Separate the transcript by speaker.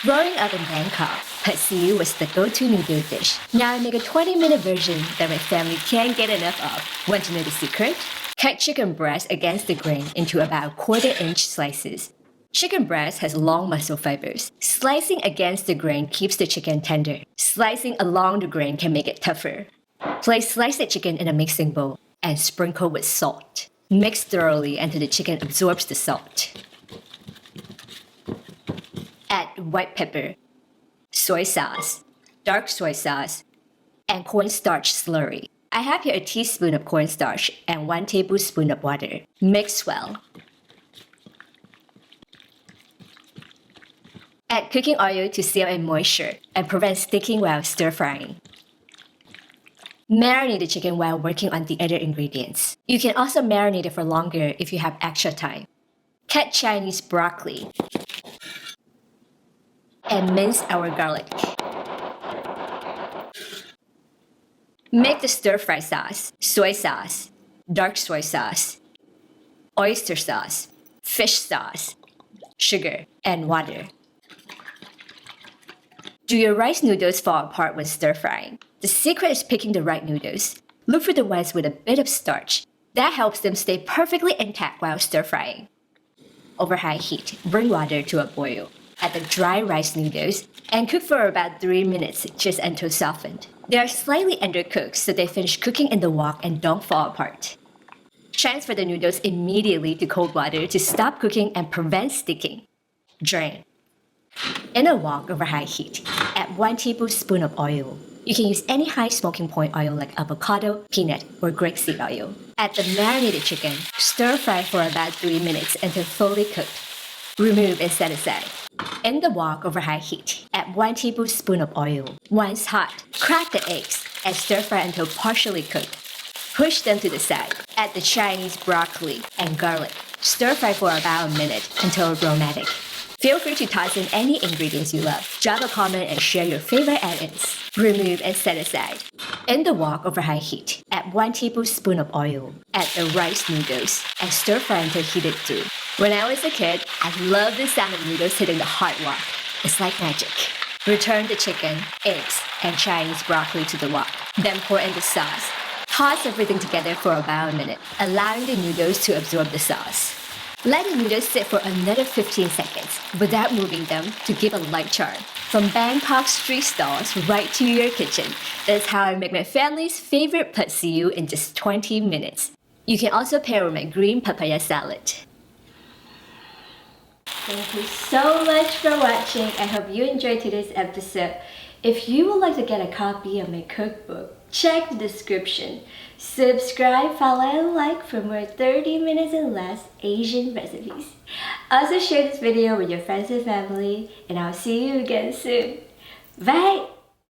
Speaker 1: Growing up in Bangkok, pad see ew was the go-to noodle dish. Now I make a 20-minute version that my family can't get enough of. Want to know the secret? Cut chicken breast against the grain into about 1/4-inch slices. Chicken breast has long muscle fibers. Slicing against the grain keeps the chicken tender. Slicing along the grain can make it tougher. Place sliced chicken in a mixing bowl and sprinkle with salt. Mix thoroughly until the chicken absorbs the salt. Add white pepper, soy sauce, dark soy sauce, and cornstarch slurry. I have here a teaspoon of cornstarch and 1 tablespoon of water. Mix well. Add cooking oil to seal in moisture and prevent sticking while stir-frying. Marinate the chicken while working on the other ingredients. You can also marinate it for longer if you have extra time. Cut Chinese broccoli and mince our garlic. Make the stir-fry sauce, soy sauce, dark soy sauce, oyster sauce, fish sauce, sugar, and water. Do your rice noodles fall apart when stir-frying? The secret is picking the right noodles. Look for the ones with a bit of starch. That helps them stay perfectly intact while stir-frying. Over high heat, bring water to a boil. Add the dry rice noodles and cook for about 3 minutes just until softened. They are slightly undercooked so they finish cooking in the wok and don't fall apart. Transfer the noodles immediately to cold water to stop cooking and prevent sticking. Drain. In a wok over high heat, add 1 tablespoon of oil. You can use any high smoking point oil like avocado, peanut, or grapeseed oil. Add the marinated chicken. Stir fry for about 3 minutes until fully cooked. Remove and set aside. In the wok over high heat, add 1 tablespoon of oil. Once hot, crack the eggs and stir fry until partially cooked. Push them to the side. Add the Chinese broccoli and garlic. Stir fry for about a minute until aromatic. Feel free to toss in any ingredients you love. Drop a comment and share your favorite add-ins. Remove and set aside. In the wok over high heat, add 1 tablespoon of oil. Add the rice noodles and stir fry until heated through. When I was a kid, I loved the sound of noodles hitting the hot wok. It's like magic. Return the chicken, eggs, and Chinese broccoli to the wok. Then pour in the sauce. Toss everything together for about a minute, allowing the noodles to absorb the sauce. Let the noodles sit for another 15 seconds without moving them to give a light char. From Bangkok street stalls right to your kitchen, that's how I make my family's favorite pad see ew in just 20 minutes. You can also pair with my green papaya salad. Thank you so much for watching. I hope you enjoyed today's episode. If you would like to get a copy of my cookbook, check the description. Subscribe, follow, and like for more 30 minutes and less Asian recipes. Also share this video with your friends and family, and I'll see you again soon. Bye!